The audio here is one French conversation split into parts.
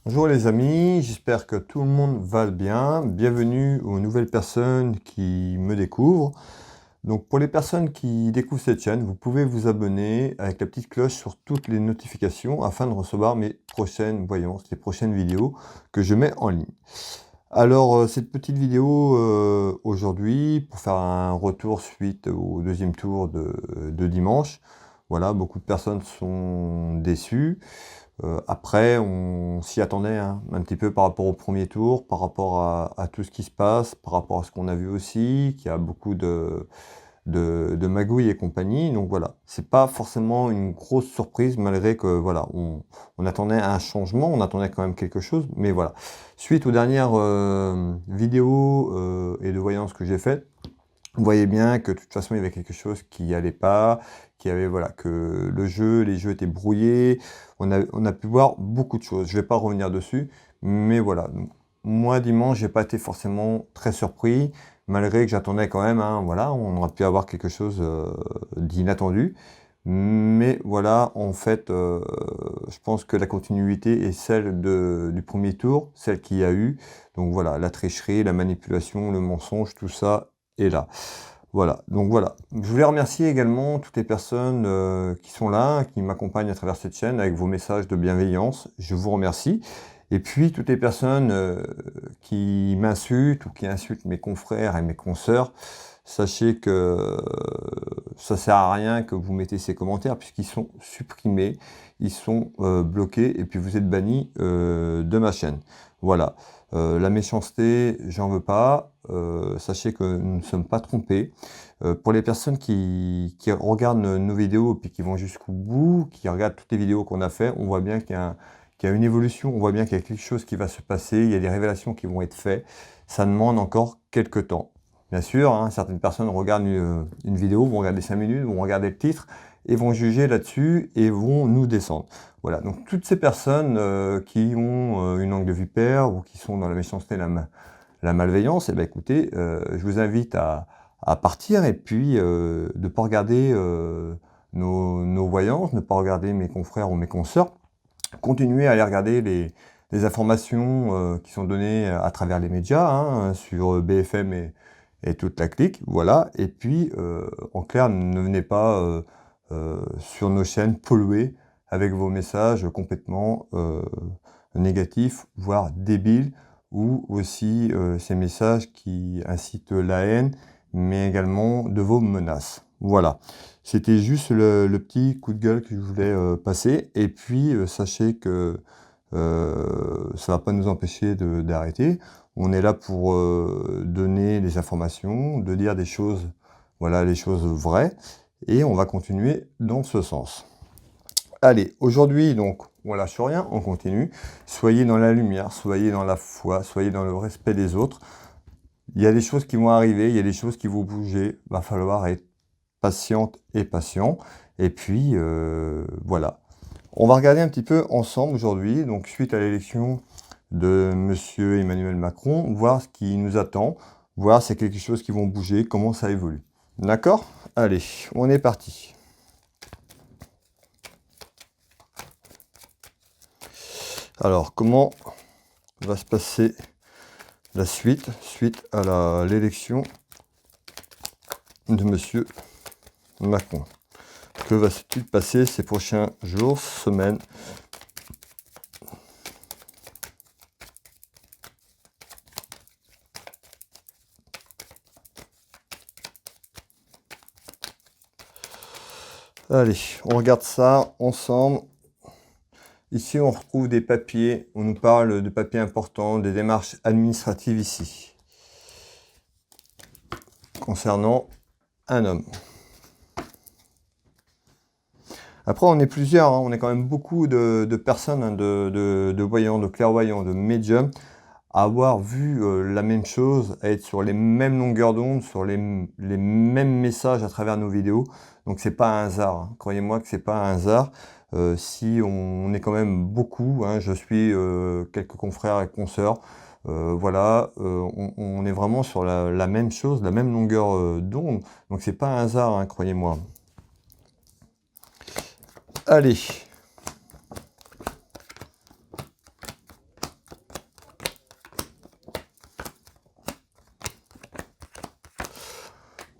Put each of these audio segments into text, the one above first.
Bonjour les amis, j'espère que tout le monde va bien. Bienvenue aux nouvelles personnes qui me découvrent. Donc pour les personnes qui découvrent cette chaîne, vous pouvez vous abonner avec la petite cloche sur toutes les notifications afin de recevoir mes prochaines voyances, les prochaines vidéos que je mets en ligne. Alors cette petite vidéo aujourd'hui pour faire un retour suite au deuxième tour de dimanche. Voilà, beaucoup de personnes sont déçues. Après, on s'y attendait hein, un petit peu par rapport au premier tour, par rapport à tout ce qui se passe, par rapport à ce qu'on a vu aussi, qu'il y a beaucoup de magouilles et compagnie. Donc voilà, c'est pas forcément une grosse surprise, malgré que voilà, on attendait un changement, on attendait quand même quelque chose. Mais voilà, suite aux dernières vidéos et de voyances que j'ai faites, vous voyez bien que de toute façon il y avait quelque chose qui allait pas, qu'il y avait voilà que les jeux étaient brouillés. On a pu voir beaucoup de choses. Je vais pas revenir dessus, mais voilà. Donc, moi dimanche, j'ai pas été forcément très surpris, malgré que j'attendais quand même. Hein, voilà, on aurait pu avoir quelque chose d'inattendu. Mais voilà, en fait, je pense que la continuité est celle du premier tour, celle qu'il y a eu. Donc voilà, la tricherie, la manipulation, le mensonge, tout ça est là. Voilà, donc voilà. Je voulais remercier également toutes les personnes qui sont là, qui m'accompagnent à travers cette chaîne avec vos messages de bienveillance. Je vous remercie. Et puis toutes les personnes qui m'insultent ou qui insultent mes confrères et mes consoeurs, sachez que ça sert à rien que vous mettez ces commentaires puisqu'ils sont supprimés, ils sont bloqués et puis vous êtes bannis de ma chaîne. Voilà. La méchanceté, j'en veux pas. Sachez que nous ne sommes pas trompés. Pour les personnes qui regardent nos vidéos et puis qui vont jusqu'au bout, qui regardent toutes les vidéos qu'on a fait, on voit bien qu'il y a une évolution, on voit bien qu'il y a quelque chose qui va se passer, il y a des révélations qui vont être faites. Ça demande encore quelques temps. Bien sûr, hein, certaines personnes regardent une vidéo, vont regarder 5 minutes, vont regarder le titre et vont juger là-dessus et vont nous descendre. Voilà, donc toutes ces personnes qui ont une langue de vipère ou qui sont dans la méchanceté, la malveillance, eh bien, écoutez, je vous invite à partir et puis de ne pas regarder nos voyances, ne pas regarder mes confrères ou mes consoeurs. Continuez à aller regarder les informations qui sont données à travers les médias, hein, sur BFM et toute la clique, voilà. Et puis, en clair, ne venez pas sur nos chaînes polluer avec vos messages complètement négatifs, voire débiles, ou aussi ces messages qui incitent la haine, mais également de vos menaces. Voilà. C'était juste le petit coup de gueule que je voulais passer. Et puis, sachez que ça va pas nous empêcher d'arrêter. On est là pour donner des informations, de dire des choses, voilà, les choses vraies. Et on va continuer dans ce sens. Allez, aujourd'hui, donc, on lâche rien, on continue. Soyez dans la lumière, soyez dans la foi, soyez dans le respect des autres. Il y a des choses qui vont arriver, il y a des choses qui vont bouger. Va falloir être patiente et patient. Et puis, voilà. On va regarder un petit peu ensemble aujourd'hui, donc suite à l'élection de Monsieur Emmanuel Macron, voir ce qui nous attend, voir si c'est quelque chose qui va bouger, comment ça évolue. D'accord? Allez, on est parti. Alors, comment va se passer la suite à l'élection de Monsieur Macron? Que va-t-il passer ces prochains jours, semaines? Allez, on regarde ça ensemble. Ici, on retrouve des papiers. On nous parle de papiers importants, des démarches administratives ici. Concernant un homme. Après, on est plusieurs, hein, on est quand même beaucoup de personnes, hein, de voyants, de clairvoyants, de médiums, à avoir vu la même chose, à être sur les mêmes longueurs d'onde, sur les mêmes messages à travers nos vidéos. Donc c'est pas un hasard, hein. Croyez-moi que c'est pas un hasard. Si on est quand même beaucoup, hein, je suis quelques confrères et consoeurs, voilà, on est vraiment sur la même chose, la même longueur d'onde. Donc c'est pas un hasard, hein, croyez-moi. Allez.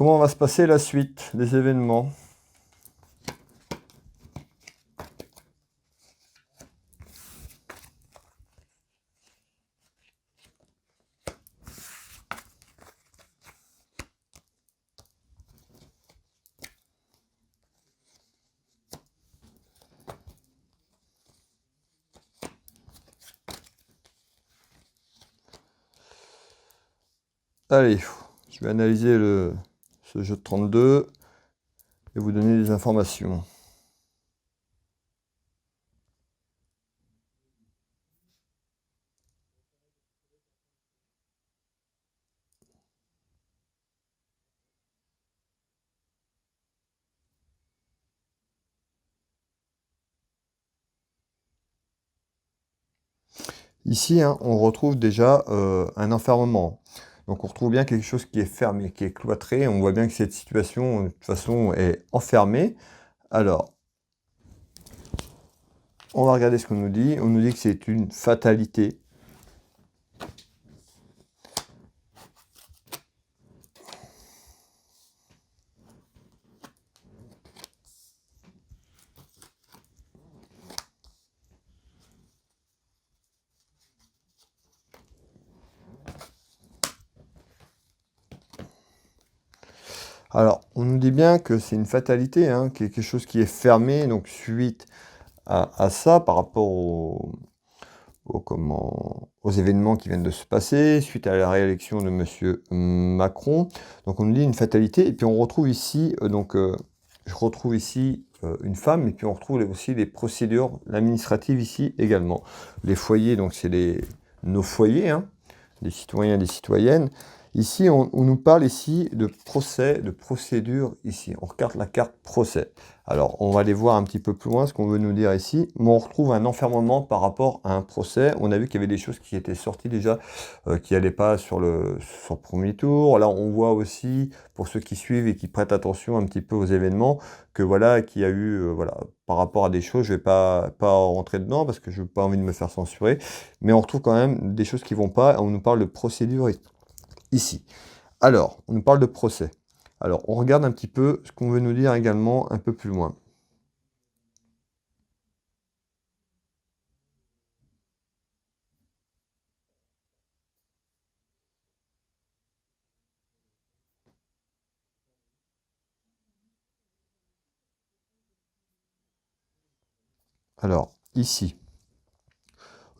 Comment va se passer la suite des événements? Allez, je vais analyser ce jeu de 32 et vous donner des informations. Ici, hein, on retrouve déjà un enfermement. Donc on retrouve bien quelque chose qui est fermé, qui est cloîtré. On voit bien que cette situation, de toute façon, est enfermée. Alors, on va regarder ce qu'on nous dit. On nous dit que c'est une fatalité. Alors, on nous dit bien que c'est une fatalité, hein, quelque chose qui est fermé, donc suite à ça, par rapport aux événements qui viennent de se passer, suite à la réélection de M. Macron. Donc on nous dit une fatalité, et puis on retrouve ici, je retrouve ici une femme, et puis on retrouve aussi les procédures administratives ici également. Les foyers, donc c'est nos foyers, hein, des citoyens et des citoyennes. Ici, on nous parle ici de procès, de procédure ici. On regarde la carte procès. Alors, on va aller voir un petit peu plus loin ce qu'on veut nous dire ici. Mais on retrouve un enfermement par rapport à un procès. On a vu qu'il y avait des choses qui étaient sorties déjà, qui n'allaient pas sur le premier tour. Là, on voit aussi, pour ceux qui suivent et qui prêtent attention un petit peu aux événements, que voilà, qu'il y a eu, voilà, par rapport à des choses, je ne vais pas rentrer dedans parce que je n'ai pas envie de me faire censurer. Mais on retrouve quand même des choses qui ne vont pas. On nous parle de procédure ici. Alors, on nous parle de procès. Alors, on regarde un petit peu ce qu'on veut nous dire également un peu plus loin. Alors, ici,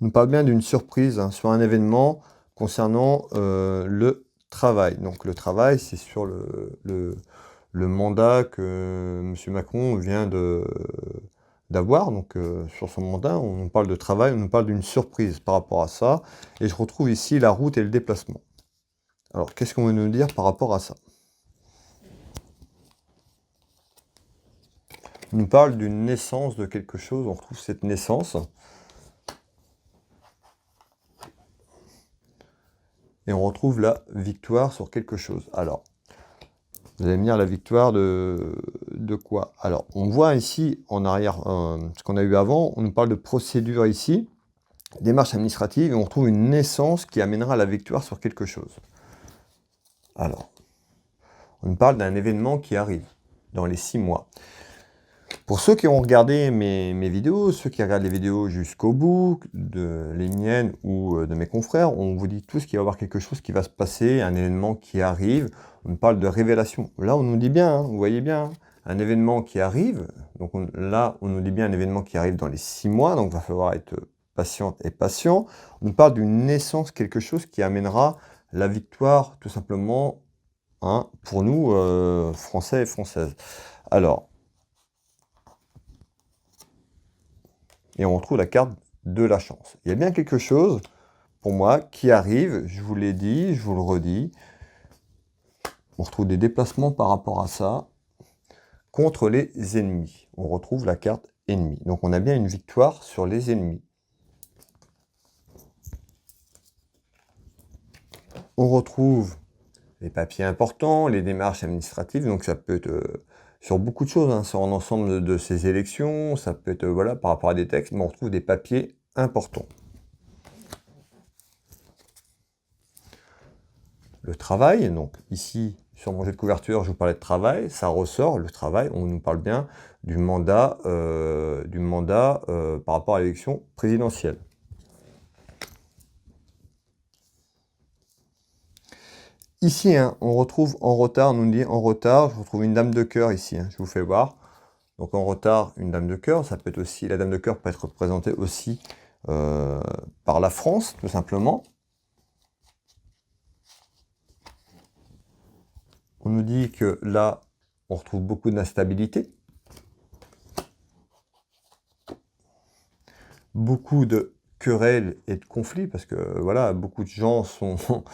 on nous parle bien d'une surprise, hein, sur un événement concernant le travail. Donc, le travail, c'est sur le mandat que M. Macron vient d'avoir. Donc, sur son mandat, on nous parle de travail, on nous parle d'une surprise par rapport à ça. Et je retrouve ici la route et le déplacement. Alors, qu'est-ce qu'on veut nous dire par rapport à ça? On nous parle d'une naissance de quelque chose, on retrouve cette naissance. Et on retrouve la victoire sur quelque chose. Alors, vous allez me dire la victoire de quoi? Alors, on voit ici en arrière ce qu'on a eu avant, on nous parle de procédure ici, démarche administrative, et on retrouve une naissance qui amènera la victoire sur quelque chose. Alors, on nous parle d'un événement qui arrive dans les 6 mois. Pour ceux qui ont regardé mes vidéos, ceux qui regardent les vidéos jusqu'au bout, les miennes ou de mes confrères, on vous dit tous qu'il va y avoir quelque chose qui va se passer, un événement qui arrive. On parle de révélation. Là, on nous dit bien, hein, vous voyez bien, hein, un événement qui arrive. Donc là, on nous dit bien un événement qui arrive dans les 6 mois, donc il va falloir être patiente et patient. On nous parle d'une naissance, quelque chose qui amènera la victoire, tout simplement, hein, pour nous, Français et Françaises. Alors, et on retrouve la carte de la chance. Il y a bien quelque chose, pour moi, qui arrive, je vous l'ai dit, je vous le redis. On retrouve des déplacements par rapport à ça, contre les ennemis. On retrouve la carte ennemi. Donc on a bien une victoire sur les ennemis. On retrouve les papiers importants, les démarches administratives, donc ça peut être sur beaucoup de choses, hein, sur l'ensemble de ces élections, ça peut être voilà, par rapport à des textes, mais on retrouve des papiers importants. Le travail, donc ici sur mon jeu de couverture, je vous parlais de travail, ça ressort, le travail, on nous parle bien du mandat par rapport à l'élection présidentielle. Ici, hein, on retrouve en retard, on nous dit en retard, je retrouve une dame de cœur ici, hein, je vous fais voir. Donc en retard, une dame de cœur, ça peut être aussi, la dame de cœur peut être représentée aussi par la France, tout simplement. On nous dit que là, on retrouve beaucoup d'instabilité. Beaucoup de querelles et de conflits, parce que voilà, beaucoup de gens sont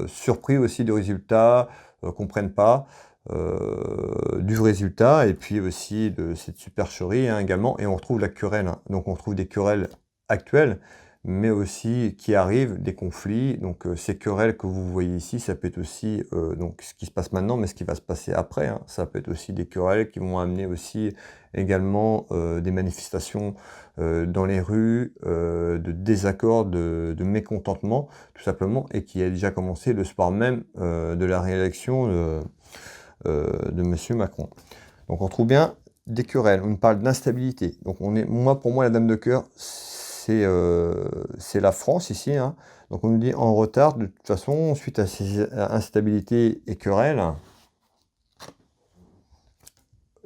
surpris aussi du résultat, comprennent pas du résultat, et puis aussi de cette supercherie hein, également, et on retrouve la querelle. Hein. Donc on trouve des querelles actuelles, mais aussi qui arrivent, des conflits. Donc ces querelles que vous voyez ici, ça peut être aussi donc ce qui se passe maintenant, mais ce qui va se passer après. Hein. Ça peut être aussi des querelles qui vont amener aussi également des manifestations dans les rues, de désaccords, de mécontentement, tout simplement, et qui a déjà commencé le soir même de la réélection de M. Macron. Donc on trouve bien des querelles, on parle d'instabilité. Donc pour moi, la dame de cœur, c'est la France ici. Hein. Donc on nous dit en retard, de toute façon, suite à ces instabilités et querelles,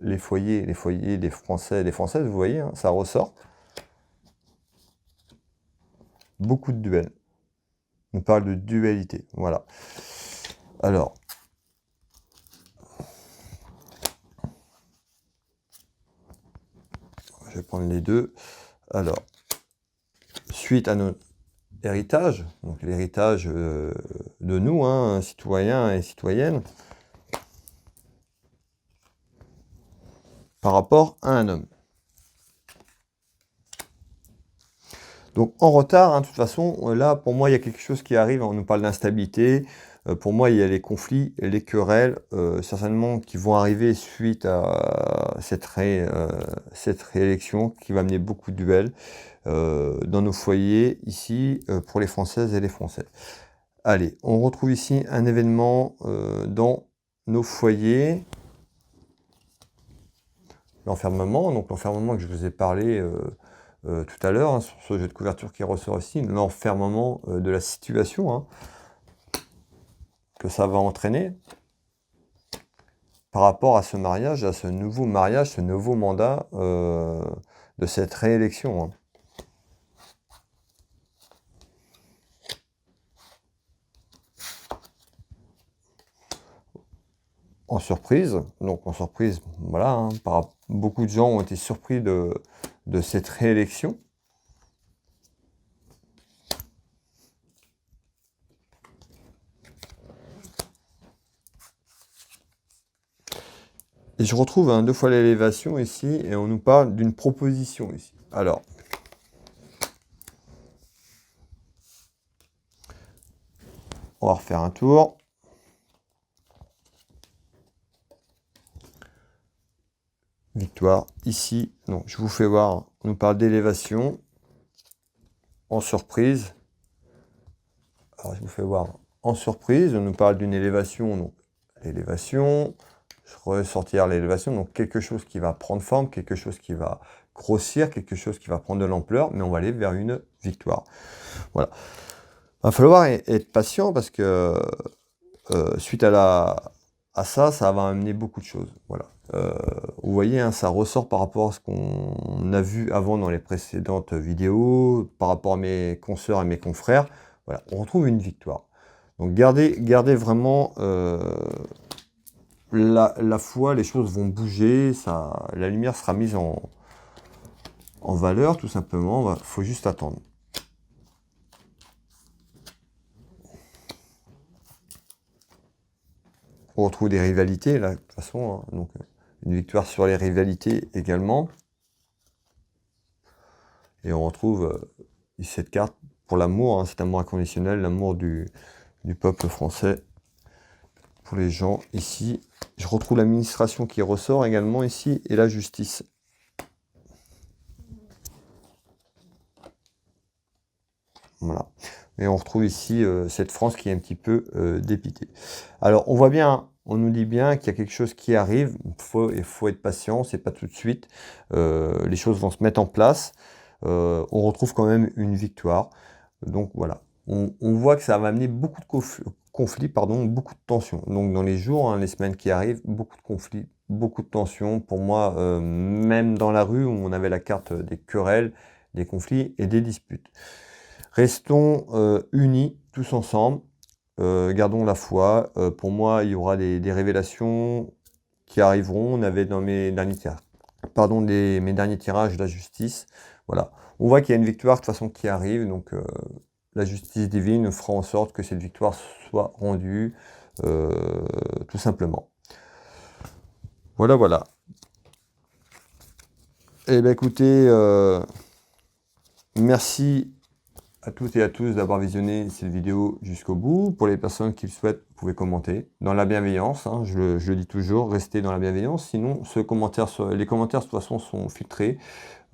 les foyers des Français et des Françaises, vous voyez, hein, ça ressort. Beaucoup de duels. On parle de dualité, voilà. Alors, je vais prendre les deux. Alors, suite à notre héritage, donc l'héritage de nous, hein, citoyens et citoyennes, par rapport à un homme. Donc en retard, hein, de toute façon, là pour moi il y a quelque chose qui arrive, on nous parle d'instabilité, pour moi il y a les conflits et les querelles, certainement qui vont arriver suite à cette réélection qui va amener beaucoup de duels dans nos foyers ici pour les Françaises et les Français. Allez, on retrouve ici un événement dans nos foyers. L'enfermement, donc l'enfermement que je vous ai parlé tout à l'heure, hein, sur ce jeu de couverture qui ressort ici, l'enfermement de la situation hein, que ça va entraîner par rapport à ce mariage, à ce nouveau mariage, ce nouveau mandat de cette réélection. Hein. En surprise, donc en surprise, voilà, hein, beaucoup de gens ont été surpris de cette réélection. Et je retrouve hein, 2 fois l'élévation ici, et on nous parle d'une proposition ici. Alors, on va refaire un tour. Victoire, ici, donc je vous fais voir, on nous parle d'élévation, en surprise. Alors je vous fais voir, en surprise, on nous parle d'une élévation, donc l'élévation, je ressortir l'élévation, donc quelque chose qui va prendre forme, quelque chose qui va grossir, quelque chose qui va prendre de l'ampleur, mais on va aller vers une victoire. Voilà. Il va falloir être patient parce que suite à ça, ça va amener beaucoup de choses. Voilà. Vous voyez, hein, ça ressort par rapport à ce qu'on a vu avant dans les précédentes vidéos, par rapport à mes consoeurs et mes confrères. Voilà, on retrouve une victoire. Donc gardez vraiment la foi, les choses vont bouger, la lumière sera mise en valeur, tout simplement. Il faut juste attendre. On retrouve des rivalités, là, de toute façon. Hein, donc, une victoire sur les rivalités également. Et on retrouve cette carte pour l'amour, hein, cet amour inconditionnel, l'amour du peuple français pour les gens ici. Je retrouve l'administration qui ressort également ici et la justice. Voilà. Et on retrouve ici cette France qui est un petit peu dépitée. Alors, on voit bien, on nous dit bien qu'il y a quelque chose qui arrive. Il faut être patient, c'est pas tout de suite. Les choses vont se mettre en place. On retrouve quand même une victoire. Donc voilà. On voit que ça va amener beaucoup de conflits, pardon, beaucoup de tensions. Donc dans les jours, hein, les semaines qui arrivent, beaucoup de conflits, beaucoup de tensions. Pour moi, même dans la rue où on avait la carte des querelles, des conflits et des disputes. Restons unis tous ensemble, gardons la foi. Pour moi, il y aura des révélations qui arriveront. On avait dans mes derniers mes derniers tirages la justice. Voilà. On voit qu'il y a une victoire de toute façon qui arrive, donc la justice divine fera en sorte que cette victoire soit rendue, tout simplement. Voilà, voilà. Eh bien écoutez, merci à toutes et à tous d'avoir visionné cette vidéo jusqu'au bout. Pour les personnes qui le souhaitent, vous pouvez commenter. Dans la bienveillance, hein, je le dis toujours, restez dans la bienveillance. Sinon, les commentaires de toute façon sont filtrés.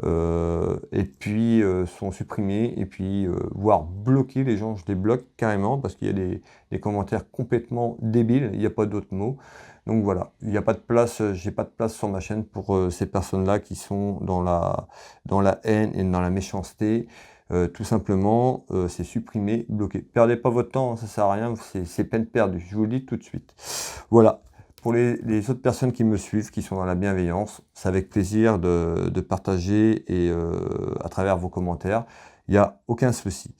Et puis sont supprimés, et puis voire bloqués, les gens je les bloque carrément parce qu'il y a des commentaires complètement débiles, il n'y a pas d'autre mot. Donc voilà, il n'y a pas de place, j'ai pas de place sur ma chaîne pour ces personnes-là qui sont dans la haine et dans la méchanceté. Tout simplement, c'est supprimé, bloqué. Perdez pas votre temps, hein, ça sert à rien, c'est peine perdue, je vous le dis tout de suite. Voilà. Pour les autres personnes qui me suivent, qui sont dans la bienveillance, c'est avec plaisir de partager et à travers vos commentaires. Il n'y a aucun souci.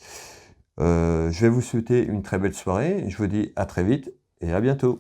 Je vais vous souhaiter une très belle soirée. Je vous dis à très vite et à bientôt.